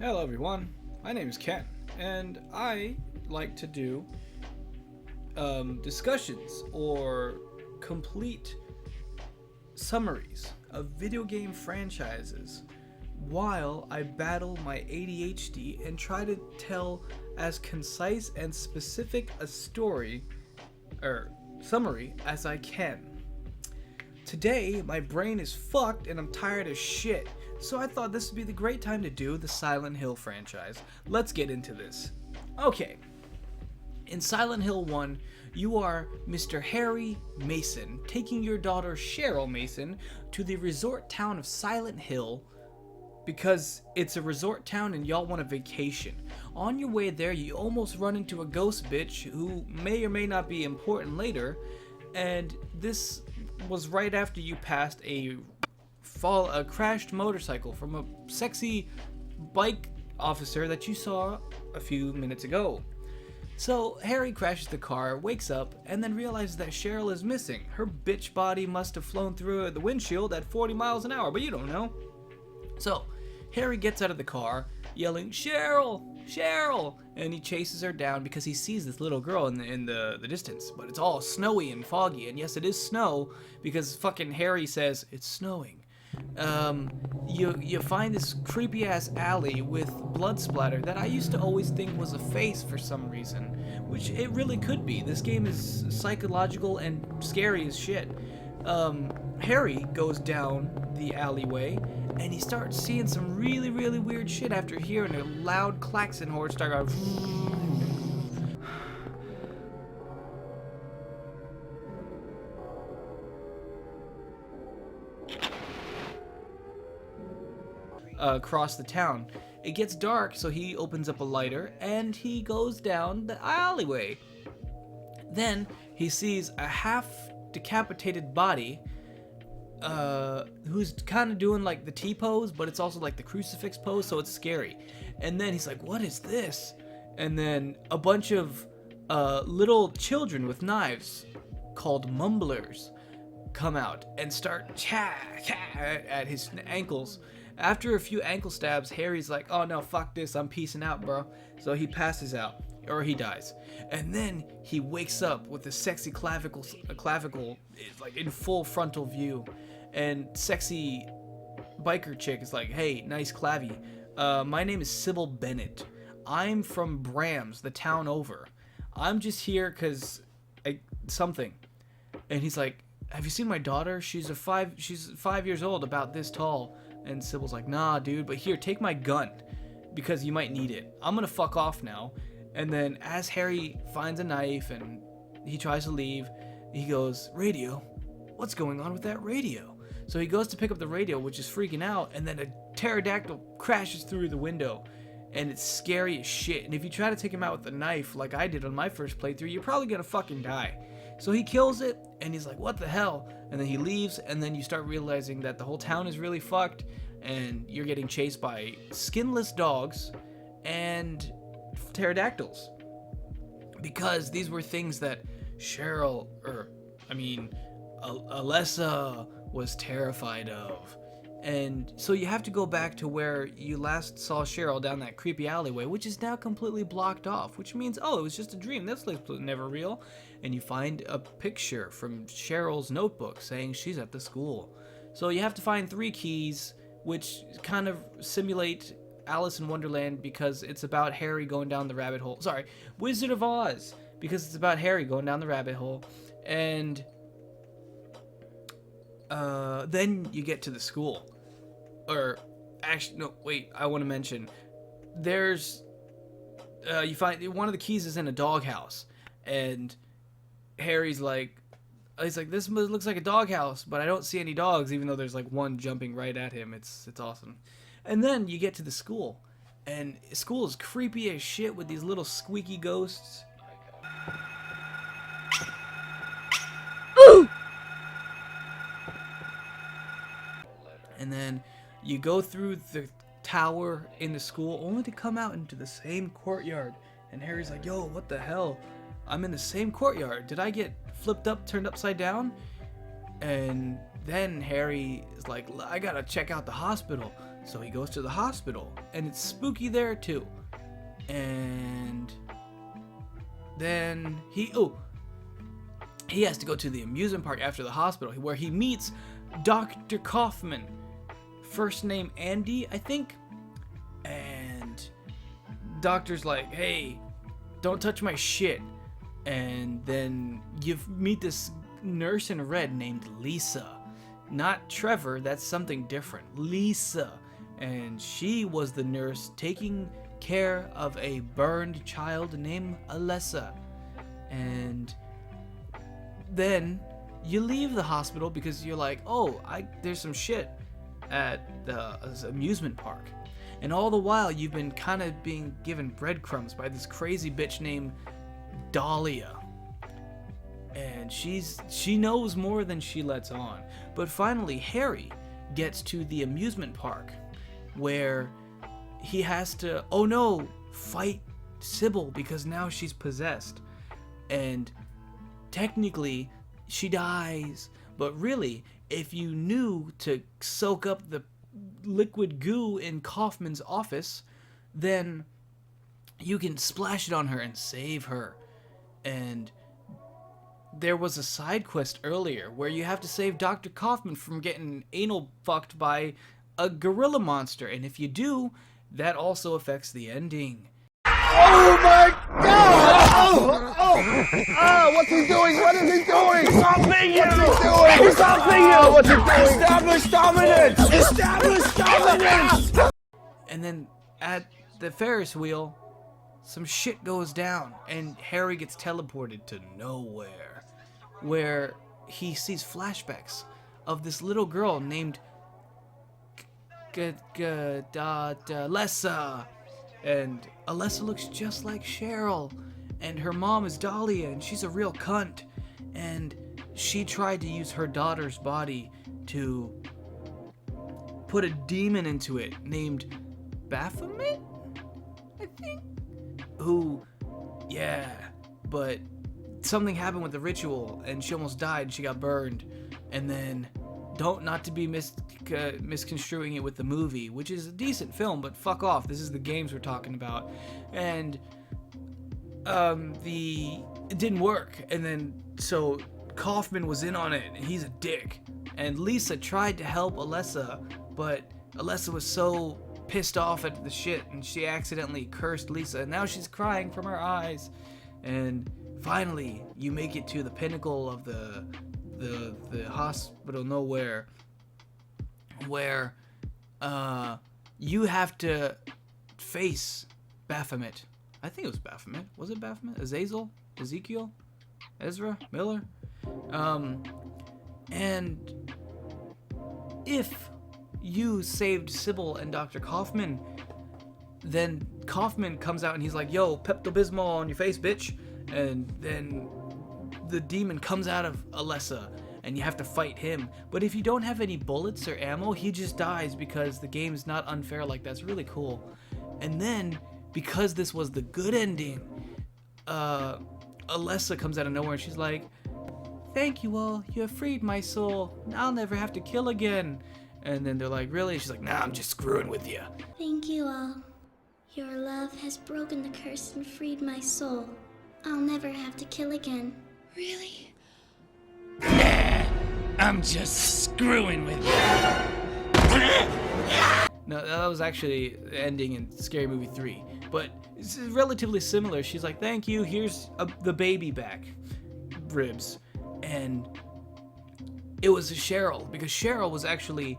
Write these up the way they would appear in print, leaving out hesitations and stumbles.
Hello everyone, my name is Ken, and I like to do discussions or complete summaries of video game franchises while I battle my ADHD and try to tell as concise and specific a story or summary as I can. Today, my brain is fucked and I'm tired as shit, so I thought this would be the great time to do the Silent Hill franchise. Let's get into this. Okay, in Silent Hill 1, you are Mr. Harry Mason, taking your daughter Cheryl Mason to the resort town of Silent Hill because it's a resort town and y'all want a vacation. On your way there, you almost run into a ghost bitch who may or may not be important later, and this was right after you passed a crashed motorcycle from a sexy bike officer that you saw a few minutes ago. So Harry crashes the car, wakes up, and then realizes that Cheryl is missing. Her bitch body must have flown through the windshield at 40 miles an hour, but you don't know. So Harry gets out of the car, yelling, "Cheryl! Cheryl!" and he chases her down because he sees this little girl in the distance, but it's all snowy and foggy, and yes, it is snow because fucking Harry says it's snowing. You find this creepy ass alley with blood splatter that I used to always think was a face for some reason, which it really could be. This game is psychological and scary as shit. Harry goes down the alleyway and he starts seeing some really weird shit after hearing a loud klaxon horn start going across the town. It gets dark, so he opens up a lighter and he goes down the alleyway. Then he sees a half decapitated body who's kind of doing like the T pose, but it's also like the crucifix pose, so it's scary. And then he's like, "What is this?" And then a bunch of little children with knives called mumblers come out and start at his ankles. After a few ankle stabs, Harry's like, "Oh no, fuck this, I'm peacing out, bro." So he passes out, or he dies. And then he wakes up with a sexy clavicle is like in full frontal view. And sexy biker chick is like, "Hey, nice clavy. My name is Sybil Bennett. I'm from Brams, the town over. I'm just here because something." And he's like, "Have you seen my daughter? She's 5 years old, about this tall." And Sybil's like, "Nah, dude, but here, take my gun, because you might need it. I'm gonna fuck off now." And then as Harry finds a knife and he tries to leave, he goes, "Radio? What's going on with that radio?" So he goes to pick up the radio, which is freaking out, and then a pterodactyl crashes through the window, and it's scary as shit. And if you try to take him out with a knife, like I did on my first playthrough, you're probably gonna fucking die. So he kills it, and he's like, "What the hell?" And then he leaves, and then you start realizing that the whole town is really fucked, and you're getting chased by skinless dogs and pterodactyls. Because these were things that Alessa was terrified of. And so you have to go back to where you last saw Cheryl down that creepy alleyway, which is now completely blocked off, which means, oh, it was just a dream. This place was never real. And you find a picture from Cheryl's notebook saying she's at the school. So you have to find 3 keys, which kind of simulate Alice in Wonderland because it's about Harry going down the rabbit hole. Sorry, Wizard of Oz, because it's about Harry going down the rabbit hole. And then you get to the school. Or, actually, no, wait, I want to mention, there's, you find, one of the keys is in a doghouse, and Harry's like, "This looks like a doghouse, but I don't see any dogs," even though there's like one jumping right at him. It's awesome. And then you get to the school, and school is creepy as shit with these little squeaky ghosts. And then you go through the tower in the school only to come out into the same courtyard. And Harry's like, "Yo, what the hell? I'm in the same courtyard. Did I get turned upside down?" And then Harry is like, "I gotta check out the hospital." So he goes to the hospital, and it's spooky there too. And then he has to go to the amusement park after the hospital, where he meets Dr. Kaufmann, first name Andy, I think. And doctor's like, hey, don't touch my shit. And then you meet this nurse in red named Lisa. Not Trevor, that's something different. Lisa. And she was the nurse taking care of a burned child named Alessa. And then you leave the hospital because you're like, oh, there's some shit at the amusement park. And all the while, you've been kind of being given breadcrumbs by this crazy bitch named Dahlia. And she knows more than she lets on. But finally, Harry gets to the amusement park, where he has to, oh no, fight Sybil because now she's possessed. And technically, she dies. But really, if you knew to soak up the liquid goo in Kaufmann's office, then you can splash it on her and save her. And there was a side quest earlier where you have to save Dr. Kaufmann from getting anal fucked by a gorilla monster, and if you do, that also affects the ending. Oh my God! Oh! What's he doing? What is he doing? Stopping you! What's he doing? Stopping you! What's he doing? Establish dominance! Establish dominance! And then at the Ferris wheel, some shit goes down, and Harry gets teleported to nowhere, where he sees flashbacks of this little girl named Alessa. And Alessa looks just like Cheryl, and her mom is Dahlia, and she's a real cunt. And she tried to use her daughter's body to put a demon into it named Baphomet, I think? But something happened with the ritual, and she almost died, and she got burned. And then, not to be misconstruing it with the movie, which is a decent film, but fuck off, this is the games we're talking about. And it didn't work, and then so Kaufmann was in on it, and he's a dick. And Lisa tried to help Alessa, but Alessa was so pissed off at the shit, and she accidentally cursed Lisa, and now she's crying from her eyes. And finally, you make it to the pinnacle of the hospital nowhere, where you have to face Baphomet. I think it was Baphomet. Was it Baphomet? Azazel? Ezekiel? Ezra? Miller? And if you saved Sybil and Dr. Kaufmann, then Kaufmann comes out and he's like, yo, Pepto-Bismol on your face, bitch. And then the demon comes out of Alessa, and you have to fight him. But if you don't have any bullets or ammo, he just dies, because the game's not unfair like that. It's really cool. And then, because this was the good ending, Alessa comes out of nowhere, and she's like, thank you all, you have freed my soul. I'll never have to kill again. And then they're like, really? She's like, nah, I'm just screwing with you. Thank you all. Your love has broken the curse and freed my soul. I'll never have to kill again. Really? Nah, I'm just screwing with you. No, that was actually the ending in Scary Movie 3. But it's relatively similar. She's like, thank you, here's the baby back. Ribs. And it was Cheryl, because Cheryl was actually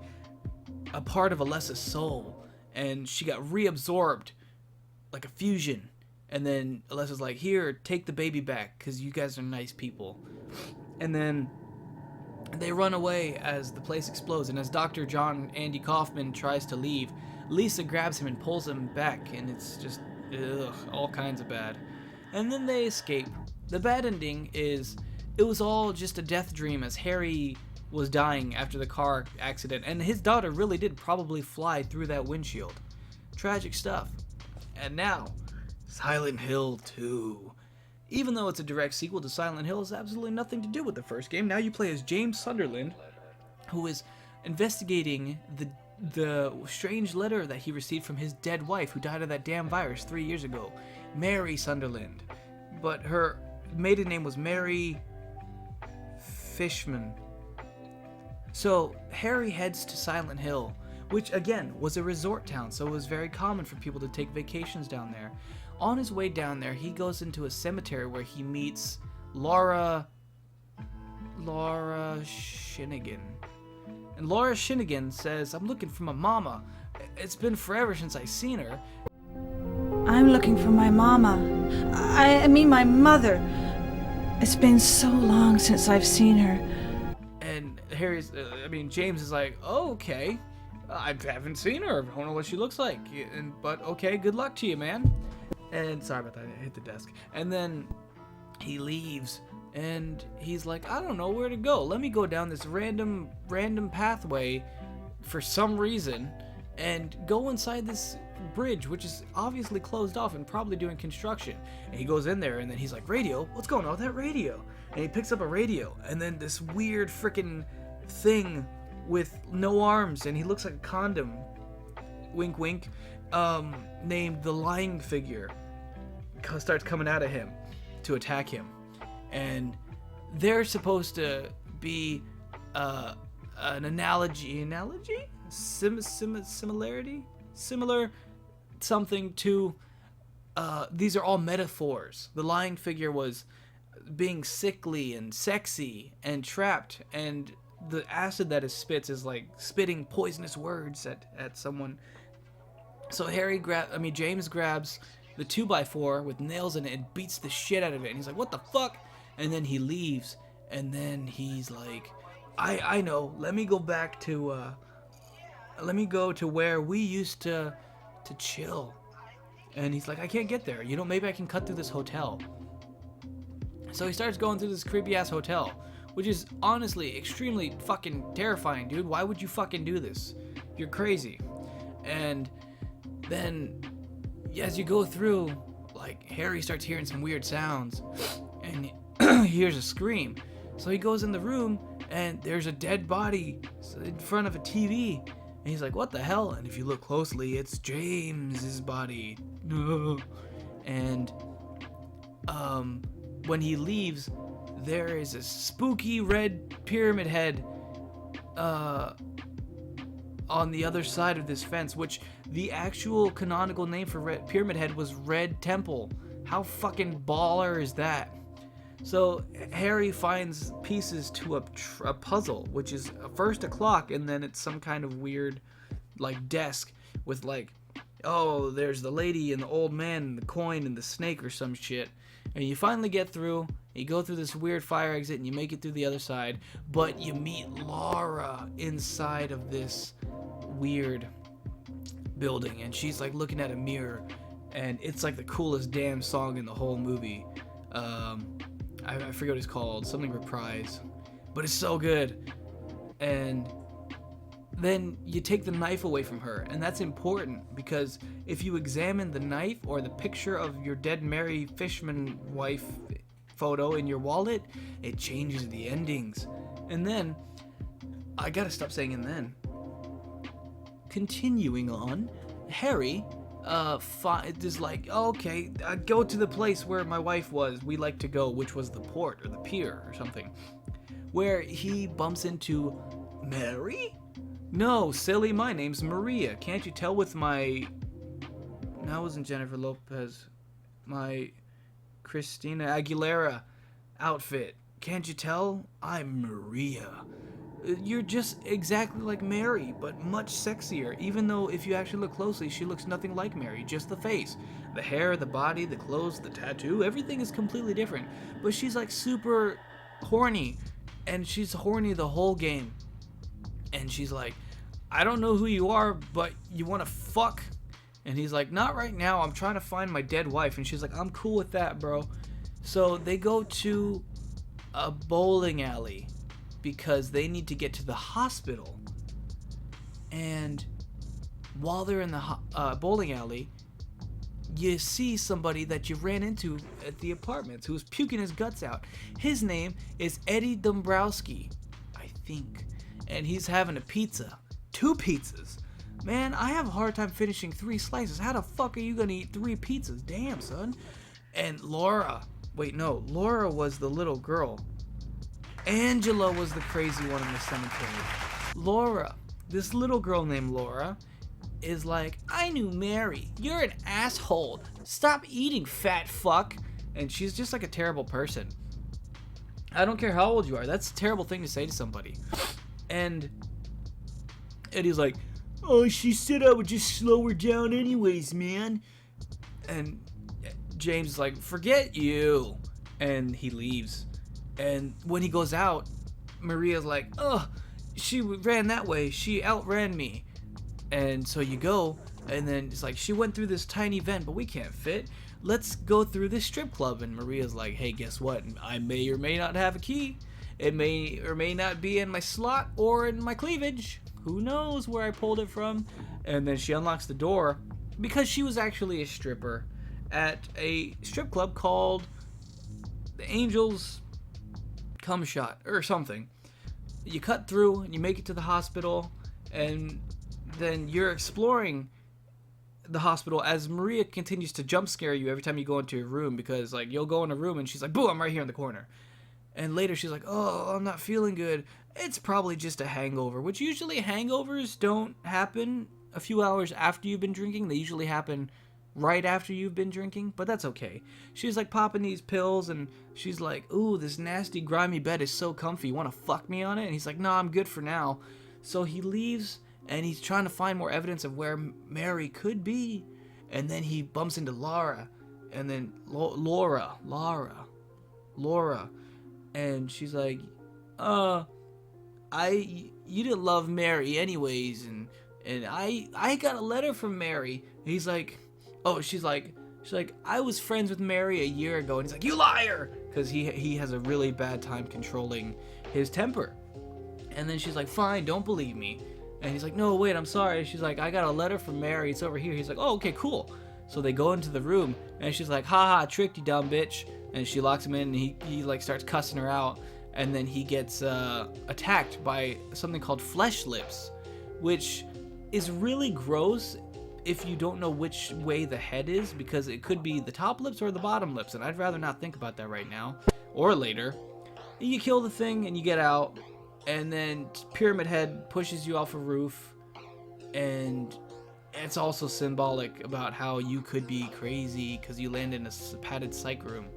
a part of Alessa's soul, and she got reabsorbed like a fusion. And then Alessa's like, here, take the baby back, because you guys are nice people. And then they run away as the place explodes, and as Dr. John Andy Kaufmann tries to leave, Lisa grabs him and pulls him back, and it's just, all kinds of bad. And then they escape. The bad ending is, it was all just a death dream, as Harry was dying after the car accident, and his daughter really did probably fly through that windshield. Tragic stuff. And now, Silent Hill 2. Even though it's a direct sequel to Silent Hill, it has absolutely nothing to do with the first game. Now you play as James Sunderland, who is investigating the strange letter that he received from his dead wife who died of that damn virus 3 years ago, Mary Sunderland. But her maiden name was Mary Fishman. So Harry heads to Silent Hill, which again was a resort town, so it was very common for people to take vacations down there. On his way down there, he goes into a cemetery where he meets Laura Shinnigan. And Laura Shinnigan says, "I'm looking for my mama. It's been forever since I seen her." I'm looking for my mama. I mean my mother. It's been so long since I've seen her. And James is like, "Oh, okay. I haven't seen her. I don't know what she looks like. But okay, good luck to you, man." And sorry about that, I hit the desk. And then he leaves, and he's like, "I don't know where to go. Let me go down this random pathway for some reason and go inside this bridge, which is obviously closed off and probably doing construction." And he goes in there, and then he's like, "Radio? What's going on with that radio?" And he picks up a radio, and then this weird freaking thing with no arms, and he looks like a condom, wink wink, named the Lying Figure, starts coming out of him to attack him. And they're supposed to be an similar something to, these are all metaphors. The Lying Figure was being sickly and sexy and trapped, and the acid that it spits is like spitting poisonous words at someone. So James grabs the 2x4 with nails in it and beats the shit out of it, and he's like, "What the fuck?" And then he leaves, and then he's like, I know, let me go to where we used to chill. And he's like, "I can't get there, maybe I can cut through this hotel." So he starts going through this creepy ass hotel, which is honestly extremely fucking terrifying, dude. Why would you fucking do this? You're crazy. And then as you go through, like, Harry starts hearing some weird sounds, and he hears a scream. So he goes in the room, and there's a dead body in front of a TV, and he's like, "What the hell?" And if you look closely, it's James's body. And when he leaves, there is a spooky red pyramid head on the other side of this fence, which the actual canonical name for Pyramid Head was Red Temple. How fucking baller is that? So Harry finds pieces to a puzzle, which is first a clock, and then it's some kind of weird like desk with like, oh, there's the lady and the old man and the coin and the snake or some shit. And you finally get through, you go through this weird fire exit, and you make it through the other side, but you meet Laura inside of this weird building, and she's like looking at a mirror, and it's like the coolest damn song in the whole movie. I forget what it's called, something Reprise, but it's so good. And then you take the knife away from her, and that's important because if you examine the knife or the picture of your dead Mary Fishman wife photo in your wallet, it changes the endings. And then I gotta stop saying "and then." Continuing on, Harry is like, "Oh, okay, go to the place where my wife was. We like to go," which was the port or the pier or something, where he bumps into Mary. "No, silly, my name's Maria. Can't you tell with my..." No, it wasn't Jennifer Lopez. My Christina Aguilera outfit. "Can't you tell? I'm Maria. You're just exactly like Mary, but much sexier, even though if you actually look closely, she looks nothing like Mary, just the face. The hair, the body, the clothes, the tattoo, everything is completely different. But she's like super horny, and she's horny the whole game. And she's like, I don't know who you are, but you want to fuck?" And he's like, "Not right now, I'm trying to find my dead wife." And she's like, "I'm cool with that, bro." So they go to a bowling alley because they need to get to the hospital. And while they're in the bowling alley, you see somebody that you ran into at the apartments who's puking his guts out. His name is Eddie Dombrowski, I think. And he's having a pizza. 2 pizzas. Man, I have a hard time finishing 3 slices. How the fuck are you gonna eat 3 pizzas? Damn, son. And Laura was the little girl. Angela was the crazy one in the cemetery. Laura, this little girl named Laura, is like, I knew Mary. You're an asshole. Stop eating, fat fuck. And she's just like a terrible person. I don't care how old you are. That's a terrible thing to say to somebody. And Eddie's like, oh, she said I would just slow her down anyways, man. And James is like, forget you. And he leaves. And when he goes out, Maria's like, oh, she ran that way. She outran me. And so you go, and then it's like, she went through this tiny vent, but we can't fit. Let's go through this strip club. And Maria's like, hey, guess what? I may or may not have a key. It may or may not be in my slot or in my cleavage. Who knows where I pulled it from? And then she unlocks the door because she was actually a stripper at a strip club called the Angels Cum Shot or something. You cut through and you make it to the hospital, and then you're exploring the hospital as Maria continues to jump scare you every time you go into a room, because like you'll go in a room and she's like, boom, I'm right here in the corner. And later she's like, oh, I'm not feeling good. It's probably just a hangover, which usually hangovers don't happen a few hours after you've been drinking. They usually happen right after you've been drinking, but that's okay. She's like popping these pills, and she's like, ooh, this nasty grimy bed is so comfy. You want to fuck me on it? And he's like, no, I'm good for now. So he leaves, and he's trying to find more evidence of where Mary could be. And then he bumps into Laura, and then Laura. And she's like, you didn't love Mary anyways, and I got a letter from Mary. And he's like, oh, she's like, I was friends with Mary a year ago. And he's like, you liar, because he has a really bad time controlling his temper. And then she's like, fine, don't believe me. And he's like, no, wait, I'm sorry. She's like, I got a letter from Mary. It's over here. He's like, oh, okay, cool. So they go into the room, and she's like, haha, tricked you, dumb bitch. And she locks him in, and he like starts cussing her out. And then he gets attacked by something called flesh lips, which is really gross if you don't know which way the head is, because it could be the top lips or the bottom lips, and I'd rather not think about that right now or later. You kill the thing and you get out, and then Pyramid Head pushes you off a roof, and it's also symbolic about how you could be crazy because you land in a padded psych room.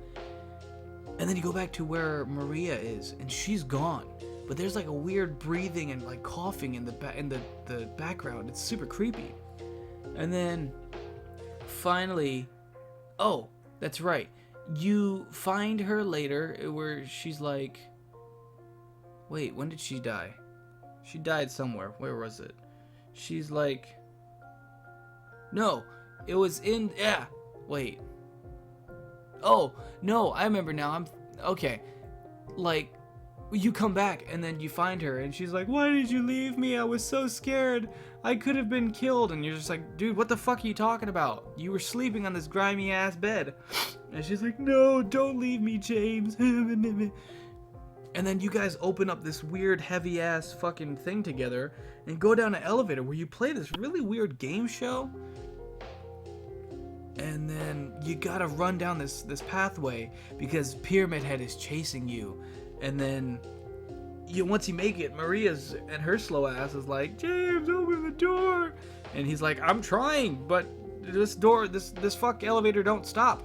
And then you go back to where Maria is, and she's gone, but there's like a weird breathing and like coughing in the background. It's super creepy. And then finally, oh, that's right, you find her later where she's like, wait, when did she die? She died somewhere. Where was it? She's like, no, it was in, yeah, wait. Oh, no, I remember now. Okay. Like, you come back and then you find her and she's like, why did you leave me? I was so scared. I could have been killed. And you're just like, dude, what the fuck are you talking about? You were sleeping on this grimy ass bed. And she's like, no, don't leave me, James. And then you guys open up this weird heavy ass fucking thing together and go down an elevator where you play this really weird game show. And then you gotta run down this pathway because Pyramid Head is chasing you. And then once you make it, Maria's and her slow ass is like, James, open the door. And he's like, I'm trying, but this door, this fuck elevator don't stop.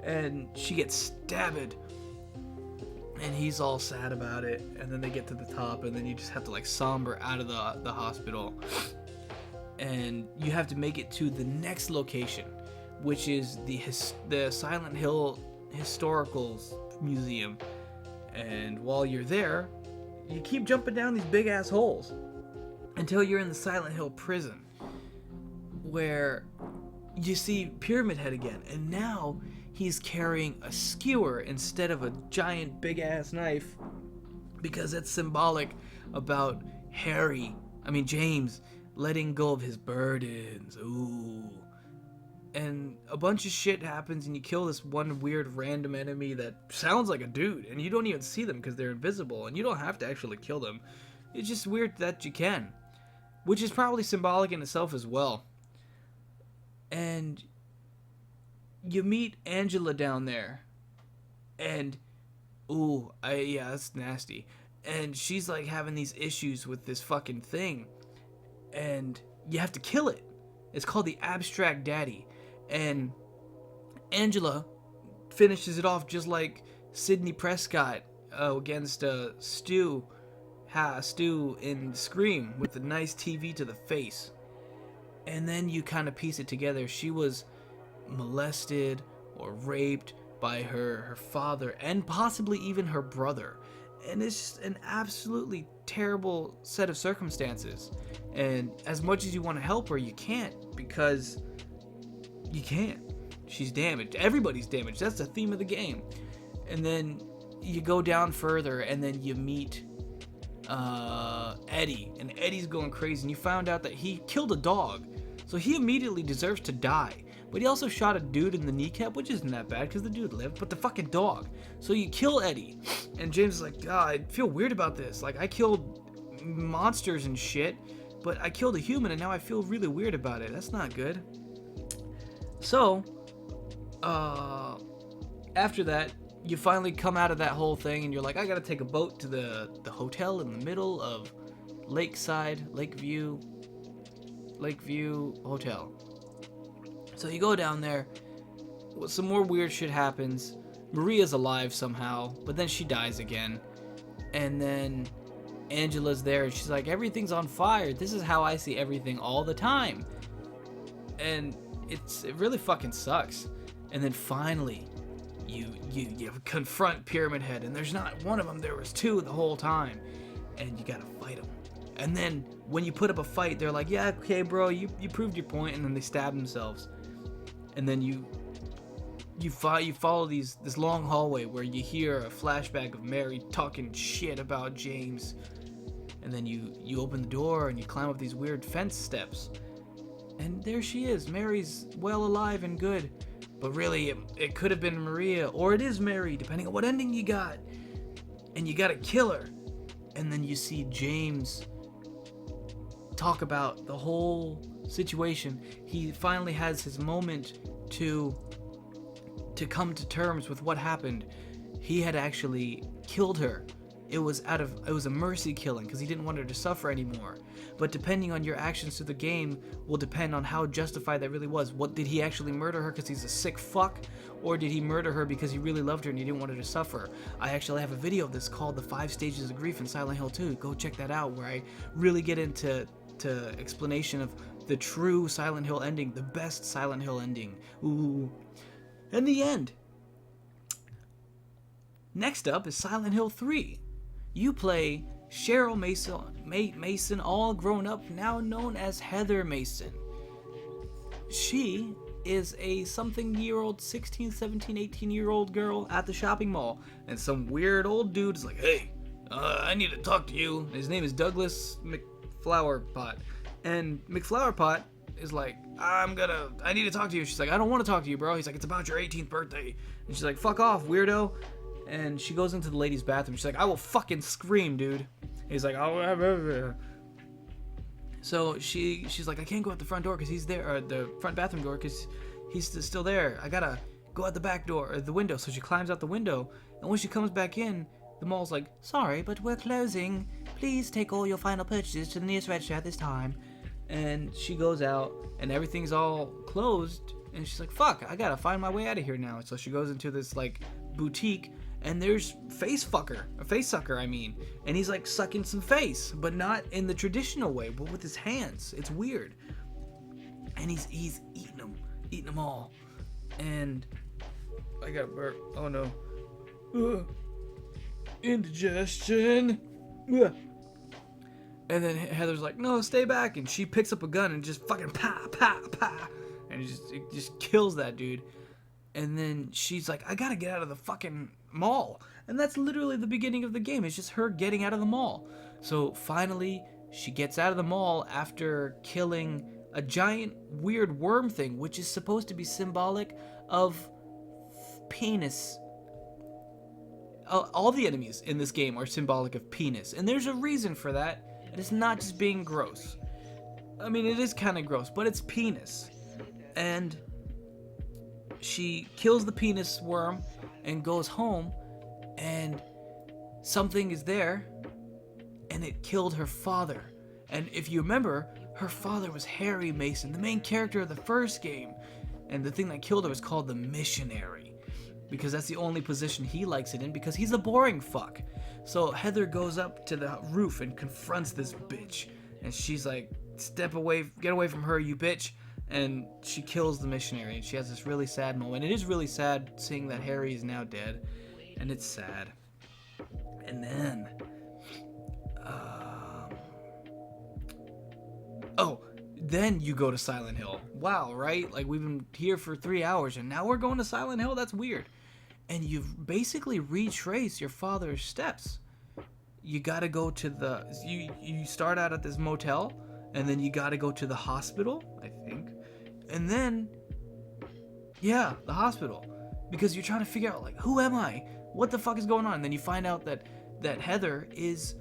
And she gets stabbed. And he's all sad about it. And then they get to the top, and then you just have to like somber out of the hospital. And you have to make it to the next location, which is the Silent Hill Historical Museum. And while you're there, you keep jumping down these big ass holes until you're in the Silent Hill prison, where you see Pyramid Head again, and now he's carrying a skewer instead of a giant big ass knife, because it's symbolic about James letting go of his burdens. Ooh. And a bunch of shit happens, and you kill this one weird random enemy that sounds like a dude, and you don't even see them because they're invisible, and you don't have to actually kill them. It's just weird that you can. which is probably symbolic in itself as well. And you meet Angela down there, and yeah, that's nasty. And she's like having these issues with this fucking thing, and you have to kill it. It's called the Abstract Daddy, and Angela finishes it off just like Sidney Prescott against Stu in Scream with the nice TV to the face. And then you kind of piece it together. She was molested or raped by her father and possibly even her brother. And it's just an absolutely terrible set of circumstances. And as much as you want to help her, you can't, because you can't. She's damaged. Everybody's damaged. That's the theme of the game. And then you go down further, and then you meet Eddie. And Eddie's going crazy. And you found out that he killed a dog. So he immediately deserves to die. But he also shot a dude in the kneecap, which isn't that bad because the dude lived, but the fucking dog. So you kill Eddie. And James is like, God, I feel weird about this. Like, I killed monsters and shit, but I killed a human and now I feel really weird about it. That's not good. So, after that, you finally come out of that whole thing and you're like, I gotta take a boat to the hotel in the middle of Lakeview Hotel. So you go down there, some more weird shit happens. Maria's alive somehow, but then she dies again. And then Angela's there and she's like, everything's on fire. This is how I see everything all the time. And it really fucking sucks. And then finally, you confront Pyramid Head, and there's not one of them, there was two the whole time. And you gotta fight them. And then when you put up a fight, they're like, yeah, okay, bro, you proved your point, and then they stab themselves. And then you follow this long hallway where you hear a flashback of Mary talking shit about James. And then you open the door and you climb up these weird fence steps. And there she is. Mary's well alive and good. But really, it could have been Maria, or it is Mary, depending on what ending you got. And you gotta kill her. And then you see James talk about the whole situation. He finally has his moment to come to terms with what happened. He had actually killed her. It was a mercy killing because he didn't want her to suffer anymore. But depending on your actions through the game will depend on how justified that really was. What did he actually murder her because he's a sick fuck, or did he murder her because he really loved her and he didn't want her to suffer? I actually have a video of this called The 5 Stages of Grief in Silent Hill 2. Go check that out, where I really get into explanation of the true Silent Hill ending, the best Silent Hill ending. Ooh. And the end. Next up is Silent Hill 3. You play Cheryl Mason, all grown up, now known as Heather Mason. She is a something-year-old, 16, 17, 18-year-old girl at the shopping mall. And some weird old dude is like, hey, I need to talk to you. His name is Douglas McFlowerpot. And McFlowerpot is like, I need to talk to you. She's like, I don't want to talk to you, bro. He's like, it's about your 18th birthday. And she's like, fuck off, weirdo. And she goes into the ladies' bathroom. She's like, I will fucking scream, dude. He's like, oh. So she's like, I can't go out the front door because he's there, or the front bathroom door because he's still there. I gotta go out the back door, or the window. So she climbs out the window, and when she comes back in, the mall's like, sorry, but we're closing. Please take all your final purchases to the nearest register at this time. And she goes out, and everything's all closed, and she's like, fuck, I gotta find my way out of here now. So she goes into this, like, boutique, and there's face sucker, and he's like sucking some face, but not in the traditional way, but with his hands. It's weird. And he's eating them all. And I got a burp. Oh no. Indigestion. And then Heather's like, no, stay back. And she picks up a gun and just fucking pa. And it just kills that dude. And then she's like, I gotta get out of the fucking mall. And that's literally the beginning of the game. It's just her getting out of the mall. So finally, she gets out of the mall after killing a giant weird worm thing, which is supposed to be symbolic of penis. All the enemies in this game are symbolic of penis. And there's a reason for that. And it's not just being gross. I mean, it is kind of gross, but it's penis. And she kills the penis worm and goes home, and something is there, and it killed her father. And if you remember, her father was Harry Mason, the main character of the first game. And the thing that killed her was called the missionary, because that's the only position he likes it in, because he's a boring fuck. So Heather goes up to the roof and confronts this bitch. And she's like, step away, get away from her, you bitch. And she kills the missionary, and she has this really sad moment. It is really sad seeing that Harry is now dead, and it's sad. And then, then you go to Silent Hill. Wow, right? Like, we've been here for 3 hours, and now we're going to Silent Hill? That's weird. And you've basically retraced your father's steps. You gotta go to the... You start out at this motel, and then you gotta go to the hospital, I think. And then... Yeah, the hospital. Because you're trying to figure out, like, who am I? What the fuck is going on? And then you find out that Heather is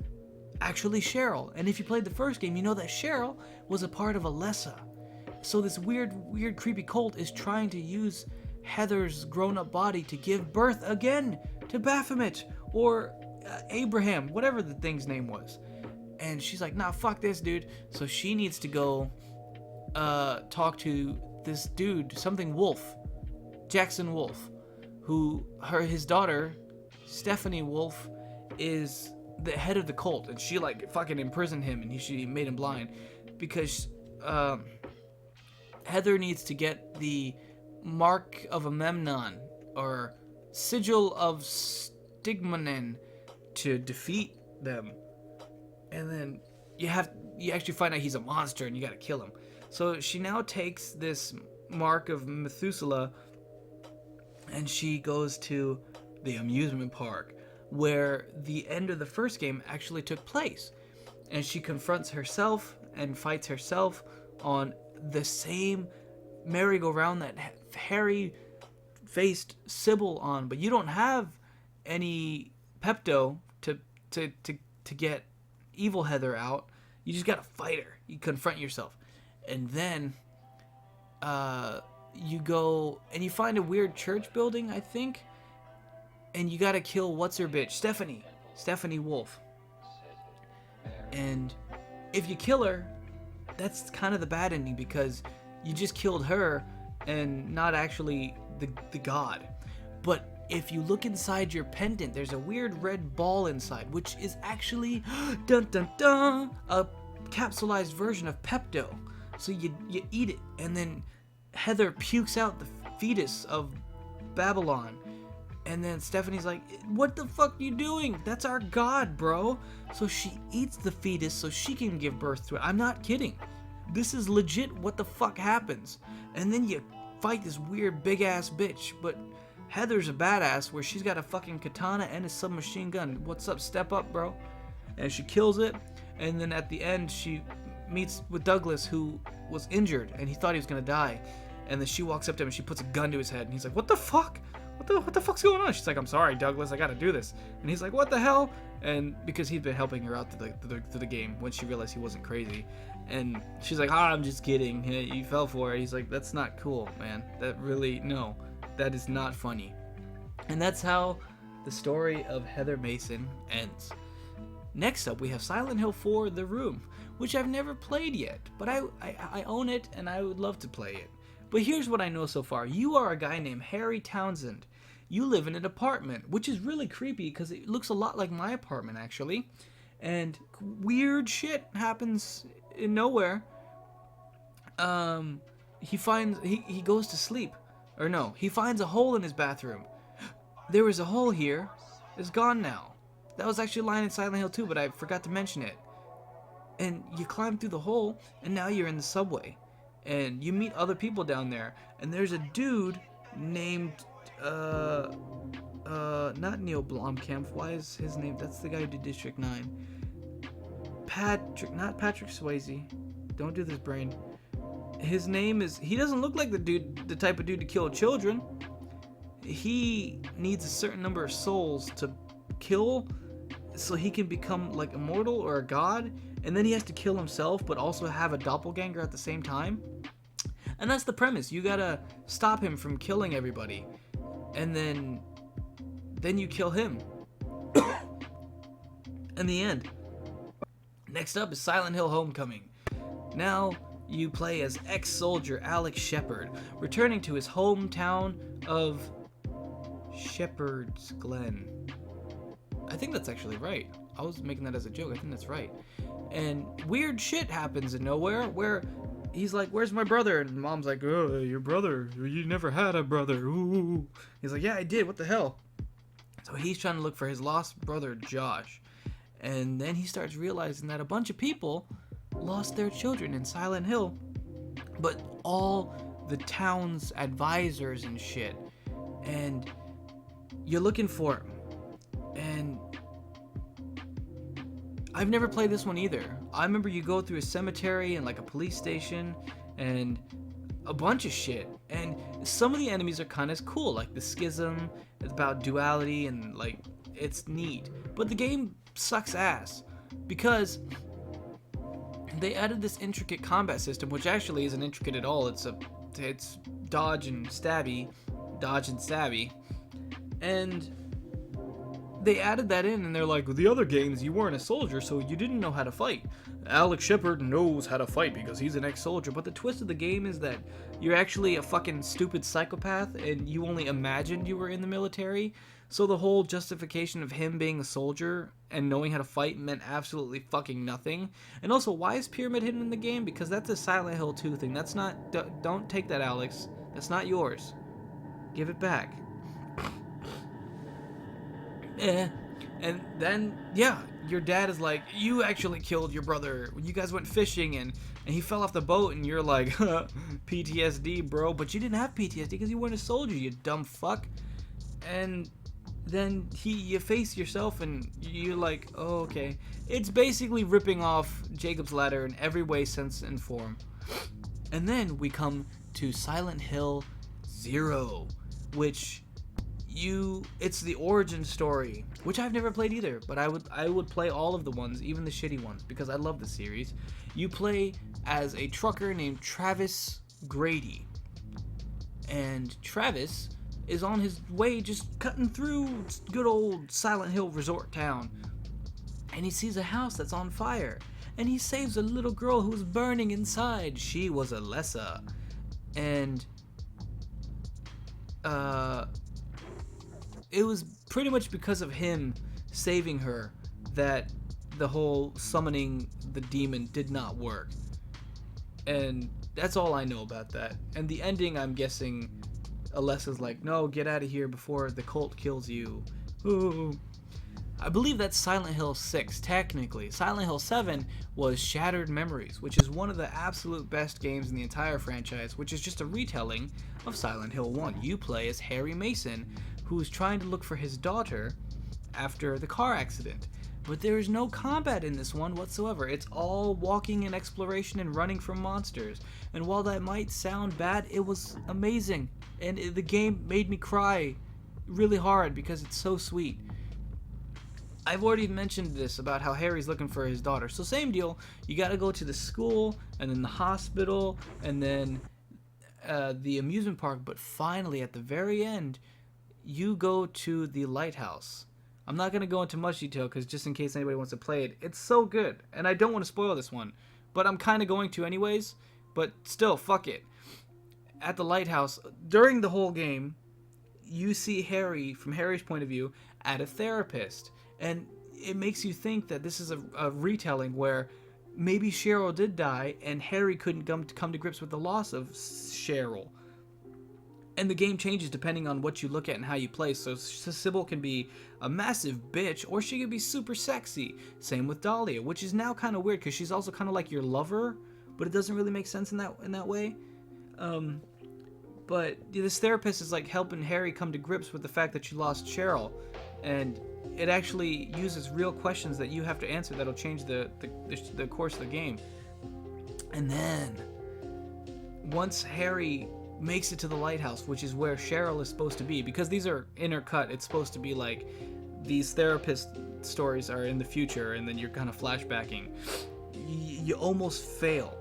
actually Cheryl. And if you played the first game, you know that Cheryl was a part of Alessa. So this weird, creepy cult is trying to use Heather's grown-up body to give birth again to Baphomet or Abraham, whatever the thing's name was. And she's like, nah, fuck this, dude. So she needs to go talk to this dude, something Wolf, Jackson Wolf, his daughter, Stephanie Wolf, is the head of the cult, and she like fucking imprisoned him, and she made him blind because Heather needs to get the Mark of Amemnon or Sigil of Stigmanen to defeat them. And then you actually find out he's a monster and you gotta kill him. So she now takes this Mark of Methuselah and she goes to the amusement park where the end of the first game actually took place. And she confronts herself and fights herself on the same merry-go-round that Harry faced Sybil on. But you don't have any Pepto to get evil Heather out. You just gotta fight her. You confront yourself. And then you go and you find a weird church building, I think. And you gotta kill what's-her-bitch, Stephanie Wolf. And if you kill her, that's kind of the bad ending because you just killed her and not actually the god. But if you look inside your pendant, there's a weird red ball inside, which is actually, dun dun dun, a capsulized version of Pepto. So you eat it, and then Heather pukes out the fetus of Babylon. And then Stephanie's like, what the fuck you doing? That's our god, bro. So she eats the fetus so she can give birth to it. I'm not kidding. This is legit what the fuck happens. And then you fight this weird big ass bitch. But Heather's a badass where she's got a fucking katana and a submachine gun. What's up? Step up, bro. And she kills it. And then at the end she meets with Douglas, who was injured and he thought he was gonna die. And then she walks up to him and she puts a gun to his head. And he's like, what the fuck? What the fuck's going on? She's like, I'm sorry, Douglas, I gotta do this. And he's like, what the hell? And because he'd been helping her out through the game when she realized he wasn't crazy. And she's like, I'm just kidding. Hey, you fell for it. He's like, that's not cool, man. No, that is not funny. And that's how the story of Heather Mason ends. Next up, we have Silent Hill 4: The Room, which I've never played yet, but I own it and I would love to play it. But here's what I know so far. You are a guy named Harry Townshend. You live in an apartment, which is really creepy because it looks a lot like my apartment, actually. And weird shit happens in nowhere. He goes to sleep. Or no, he finds a hole in his bathroom. There was a hole here. It's gone now. That was actually a line in Silent Hill 2, but I forgot to mention it. And you climb through the hole, and now you're in the subway. And you meet other people down there. And there's a dude named, not Neil Blomkamp. Why is his name? That's the guy who did District 9. Not Patrick Swayze. Don't do this, brain. His name is, he doesn't look like the type of dude to kill children. He needs a certain number of souls to kill so he can become like immortal or a god. and then he has to kill himself but also have a doppelganger at the same time. And that's the premise. You gotta stop him from killing everybody, and then you kill him. In the end. Next up is Silent Hill Homecoming. Now you play as ex-soldier Alex Shepard, returning to his hometown of Shepherd's Glen. I think that's actually right. I was making that as a joke. I think that's right. And weird shit happens in nowhere where he's like, "Where's my brother?" And Mom's like, "Oh, your brother? You never had a brother." Ooh. He's like, "Yeah, I did. What the hell?" So he's trying to look for his lost brother, Josh. And then he starts realizing that a bunch of people lost their children in Silent Hill. But all the town's advisors and shit. And you're looking for him. And I've never played this one either. I remember you go through a cemetery and like a police station and a bunch of shit. And some of the enemies are kind of cool, like the Schism. It's about duality and like it's neat. But the game sucks ass because they added this intricate combat system, which actually isn't intricate at all. It's dodge and stabby, and they added that in, and they're like, the other games you weren't a soldier, so you didn't know how to fight. Alex Shepard knows how to fight because he's an ex-soldier, but the twist of the game is that you're actually a fucking stupid psychopath, and you only imagined you were in the military. So the whole justification of him being a soldier and knowing how to fight meant absolutely fucking nothing. And also, why is Pyramid hidden in the game? Because that's a Silent Hill 2 thing. That's not... Don't take that, Alex. That's not yours. Give it back. And then, yeah, your dad is like, you actually killed your brother. You guys went fishing and he fell off the boat, and you're like, PTSD, bro. But you didn't have PTSD because you weren't a soldier, you dumb fuck. And then you face yourself and you're like, oh, okay. It's basically ripping off Jacob's Ladder in every way, sense, and form. And then we come to Silent Hill 0, which it's the origin story, which I've never played either, but I would play all of the ones, even the shitty ones, because I love the series. You play as a trucker named Travis Grady. And Travis is on his way just cutting through good old Silent Hill resort town, and he sees a house that's on fire, and he saves a little girl who's burning inside. She was Alessa, and it was pretty much because of him saving her that the whole summoning the demon did not work. And that's all I know about that. And the ending, I'm guessing Alessa's like, no, get out of here before the cult kills you. Ooh. I believe that's Silent Hill 6, technically. Silent Hill 7 was Shattered Memories, which is one of the absolute best games in the entire franchise, which is just a retelling of Silent Hill 1. You play as Harry Mason, who's trying to look for his daughter after the car accident. But there is no combat in this one whatsoever. It's all walking and exploration and running from monsters. And while that might sound bad, it was amazing. And the game made me cry really hard because it's so sweet. I've already mentioned this about how Harry's looking for his daughter. So same deal. You gotta go to the school, and then the hospital, and then the amusement park. But finally, at the very end, you go to the lighthouse. I'm not going to go into much detail because just in case anybody wants to play it, it's so good. And I don't want to spoil this one, but I'm kind of going to anyways. But still, fuck it. At the lighthouse, during the whole game, you see Harry, from Harry's point of view, at a therapist. And it makes you think that this is a retelling where maybe Cheryl did die and Harry couldn't come to grips with the loss of Cheryl. And the game changes depending on what you look at and how you play. So Sybil can be a massive bitch, or she can be super sexy. Same with Dahlia, which is now kind of weird because she's also kind of like your lover, but it doesn't really make sense in that way. But this therapist is like helping Harry come to grips with the fact that you lost Cheryl, and it actually uses real questions that you have to answer that'll change the course of the game. And then once Harry makes it to the lighthouse, which is where Cheryl is supposed to be, because these are intercut, it's supposed to be like these therapist stories are in the future and then you're kind of flashbacking. you almost fail.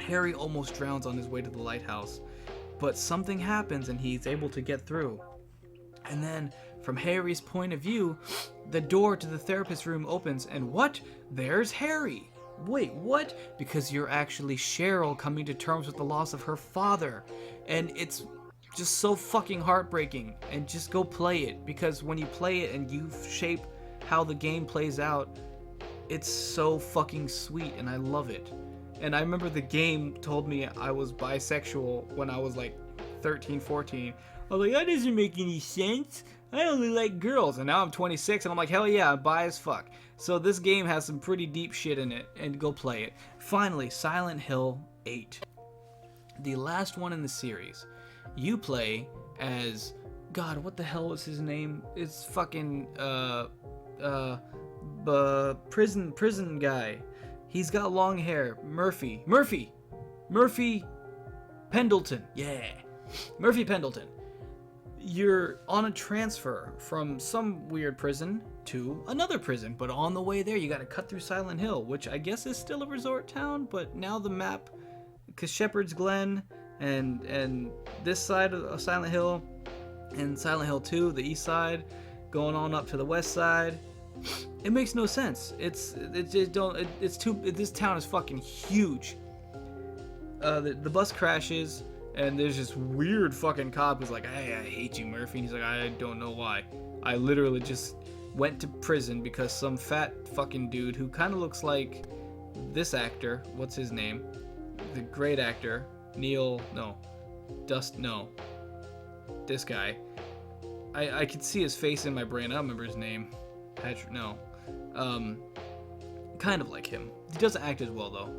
Harry almost drowns on his way to the lighthouse, but something happens and he's able to get through. And then, from Harry's point of view, the door to the therapist room opens, and what? There's Harry! Wait, what? Because you're actually Cheryl coming to terms with the loss of her father. And it's just so fucking heartbreaking. And just go play it, because when you play it and you shape how the game plays out, it's so fucking sweet, and I love it. And I remember the game told me I was bisexual when I was like 13, 14. I was like, that doesn't make any sense. I only like girls. And now I'm 26 and I'm like, hell yeah, I'm bi as fuck. So this game has some pretty deep shit in it, and go play it. Finally, Silent Hill 8. The last one in the series. You play as, God, what the hell was his name? It's fucking, prison guy. He's got long hair. Murphy Pendleton. Yeah. Murphy Pendleton. You're on a transfer from some weird prison to another prison, but on the way there you gotta cut through Silent Hill, which I guess is still a resort town, but now the map, because Shepherd's Glen and this side of Silent Hill and Silent Hill 2, the east side, going on up to the west side, it makes no sense. This town is fucking huge. The bus crashes, and there's this weird fucking cop who's like, hey, I hate you, Murphy. And he's like, I don't know why. I literally just went to prison because some fat fucking dude who kind of looks like this actor, what's his name? The great actor, this guy. I could see his face in my brain. I don't remember his name. Kind of like him. He doesn't act as well, though.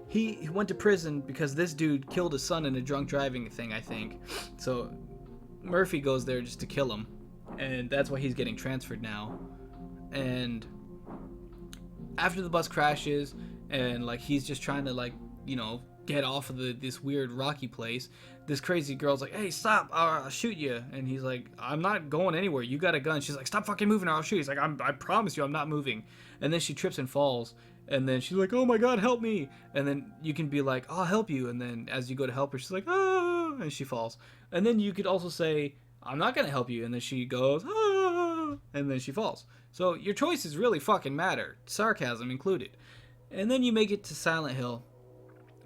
He went to prison because this dude killed his son in a drunk driving thing, I think. So Murphy goes there just to kill him, and that's why he's getting transferred now. And after the bus crashes, and like he's just trying to get off of this weird rocky place, this crazy girl's like, hey, stop, I'll shoot you. And he's like, I'm not going anywhere, you got a gun. She's like, stop fucking moving or I'll shoot you. He's like, I promise you I'm not moving. And then she trips and falls, and then she's like, oh my god, help me. And then you can be like, I'll help you. And then as you go to help her, she's like, ah, and she falls. And then you could also say, I'm not gonna help you. And then she goes, ah, and then she falls. So your choices really fucking matter, sarcasm included. And then you make it to Silent Hill,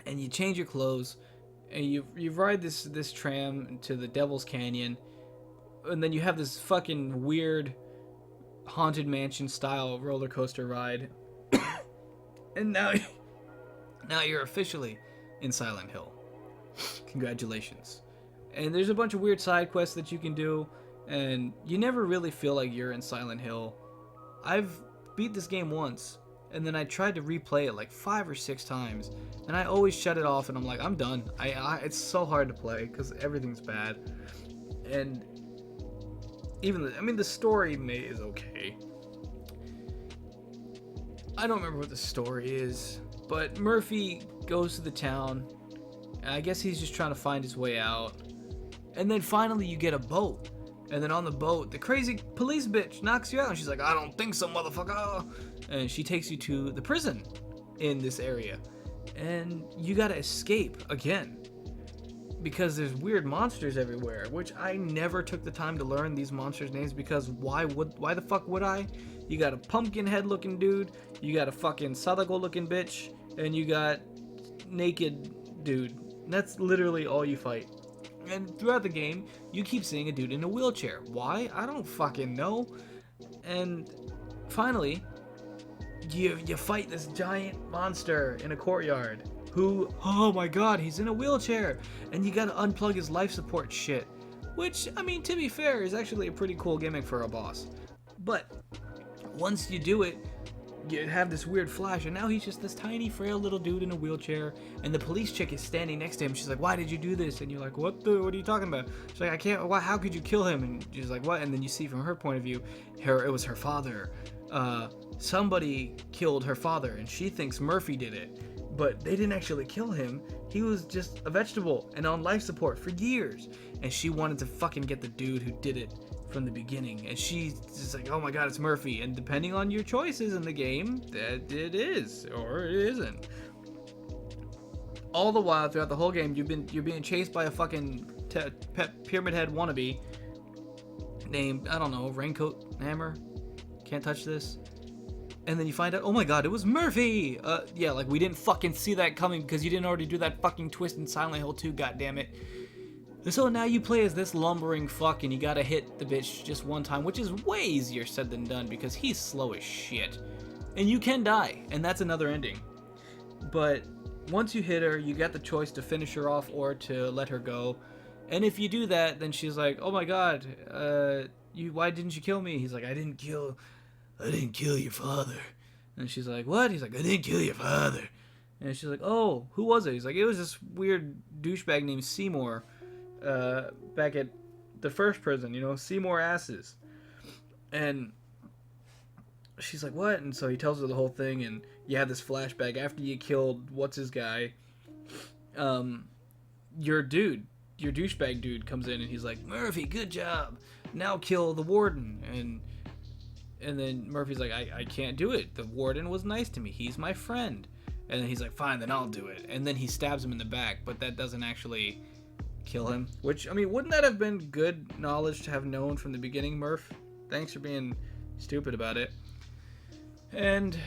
and you change your clothes, and you ride this tram to the Devil's Canyon, and then you have this fucking weird Haunted Mansion style roller coaster ride. And now you're officially in Silent Hill. Congratulations. And there's a bunch of weird side quests that you can do, and you never really feel like you're in Silent Hill. I've beat this game once, and then I tried to replay it like 5 or 6 times, and I always shut it off, and I'm like, I'm done. It's so hard to play because everything's bad. And even the story is okay. I don't remember what the story is, but Murphy goes to the town, and I guess he's just trying to find his way out. And then finally you get a boat, and then on the boat, the crazy police bitch knocks you out, and she's like, I don't think so, motherfucker. And she takes you to the prison in this area, and you gotta escape again, because there's weird monsters everywhere, which I never took the time to learn these monsters' names, because why the fuck would I? You got a pumpkin head looking dude, you got a fucking Sadako looking bitch, and you got naked dude. And that's literally all you fight. And throughout the game, you keep seeing a dude in a wheelchair. Why? I don't fucking know. And finally, you fight this giant monster in a courtyard who, oh my god, he's in a wheelchair, and you gotta unplug his life support shit, which, to be fair, is actually a pretty cool gimmick for a boss. But once you do it, you have this weird flash, and now he's just this tiny, frail little dude in a wheelchair, and the police chick is standing next to him. She's like, why did you do this? And you're like, what are you talking about? She's like, I can't, how could you kill him? And she's like, what? And then you see from her point of view, it was her father. Somebody killed her father, and she thinks Murphy did it. But they didn't actually kill him. He was just a vegetable and on life support for years. And she wanted to fucking get the dude who did it from the beginning, and she's just like, oh my god, it's Murphy. And depending on your choices in the game, that it is or it isn't. All the while throughout the whole game, you're being chased by a fucking Pyramid Head wannabe named, I don't know, Raincoat Hammer. Can't touch this. And then you find out, oh my god, it was Murphy! Yeah, like we didn't fucking see that coming because you didn't already do that fucking twist in Silent Hill 2, goddammit. So now you play as this lumbering fuck and you gotta hit the bitch just one time, which is way easier said than done because he's slow as shit. And you can die, and that's another ending. But once you hit her, you got the choice to finish her off or to let her go. And if you do that, then she's like, oh my god, why didn't you kill me? He's like, I didn't kill your father. And she's like, what? He's like, I didn't kill your father. And she's like, oh, who was it? He's like, it was this weird douchebag named Seymour, back at the first prison, you know, Seymour Asses. And she's like, what? And so he tells her the whole thing, and you have this flashback after you killed what's his guy. Your douchebag dude comes in and he's like, Murphy, good job. Now kill the warden. And then Murphy's like, I can't do it. The warden was nice to me. He's my friend. And then he's like, fine, then I'll do it. And then he stabs him in the back, but that doesn't actually kill him. Which, I mean, wouldn't that have been good knowledge to have known from the beginning, Murph? Thanks for being stupid about it. And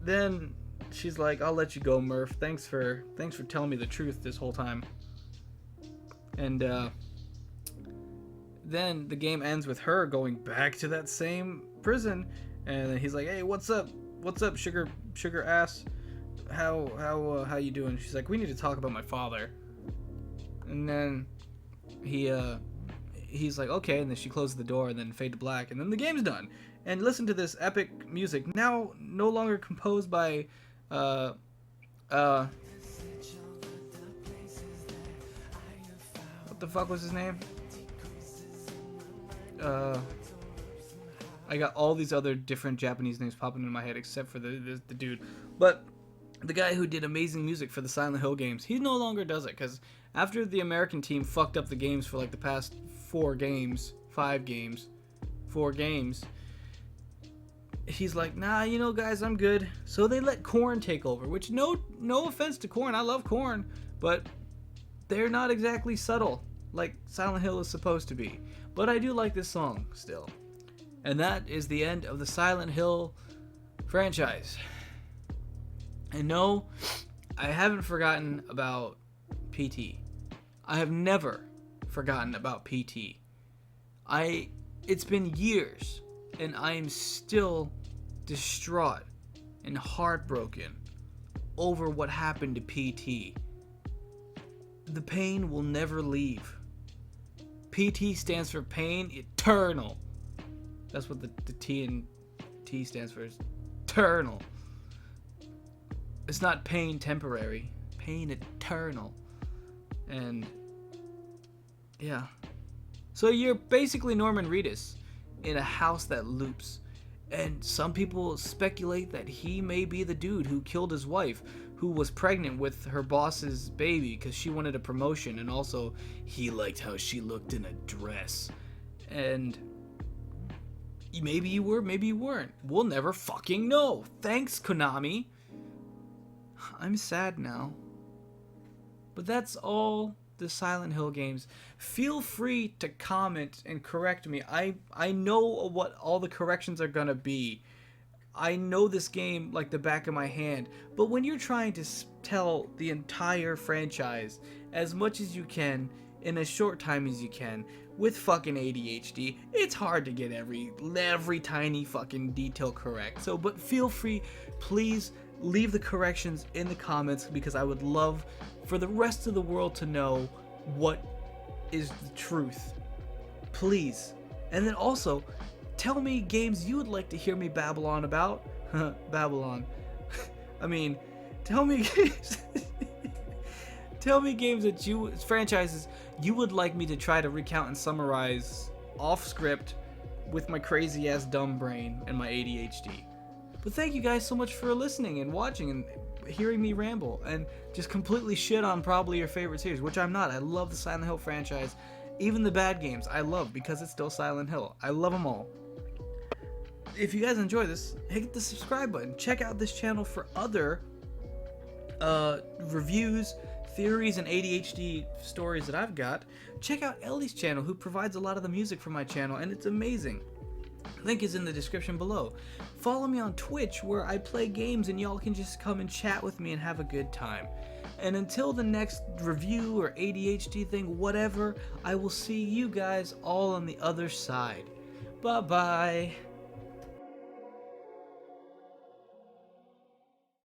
then she's like, I'll let you go, Murph. Thanks for telling me the truth this whole time. And then the game ends with her going back to that same prison, and then he's like, hey, what's up, sugar ass, how you doing? She's like, we need to talk about my father. And then he's like, okay. And then she closes the door, and then fade to black, and then the game's done. And listen to this epic music, now no longer composed by what the fuck was his name? I got all these other different Japanese names popping in my head except for the dude. But the guy who did amazing music for the Silent Hill games, he no longer does it, because after the American team fucked up the games for like the past 4 games, he's like, nah, you know, guys, I'm good. So they let Korn take over, which no offense to Korn, I love Korn, but they're not exactly subtle like Silent Hill is supposed to be. But I do like this song still. And that is the end of the Silent Hill franchise. And no, I haven't forgotten about PT. I have never forgotten about PT. It's been years, and I am still distraught and heartbroken over what happened to PT. The pain will never leave. PT stands for pain eternal. That's what the T and T stands for, is eternal. It's not pain temporary, pain eternal. And yeah. So you're basically Norman Reedus in a house that loops. And some people speculate that he may be the dude who killed his wife, who was pregnant with her boss's baby because she wanted a promotion, and also he liked how she looked in a dress. And maybe you were, maybe you weren't. We'll never fucking know. Thanks, Konami. I'm sad now. But that's all the Silent Hill games. Feel free to comment and correct me. I know what all the corrections are gonna be. I know this game like the back of my hand, but when you're trying to tell the entire franchise as much as you can in as short time as you can with fucking ADHD, it's hard to get every tiny fucking detail correct. So, but feel free, please leave the corrections in the comments, because I would love for the rest of the world to know what is the truth. Please. And then also, tell me games you would like to hear me babble on about. Babylon. I mean, tell me games. Tell me games that franchises you would like me to try to recount and summarize off script with my crazy ass dumb brain and my ADHD. But thank you guys so much for listening and watching and hearing me ramble and just completely shit on probably your favorite series, which I'm not. I love the Silent Hill franchise, Even the bad games I love because it's still Silent Hill. I love them all. If you guys enjoy this, hit the subscribe button. Check out this channel for other reviews, theories, and ADHD stories that I've got. Check out Ellie's channel, who provides a lot of the music for my channel, and it's amazing. Link is in the description below. Follow me on Twitch, where I play games and y'all can just come and chat with me and have a good time. And until the next review or ADHD thing, whatever, I will see you guys all on the other side. Bye-bye.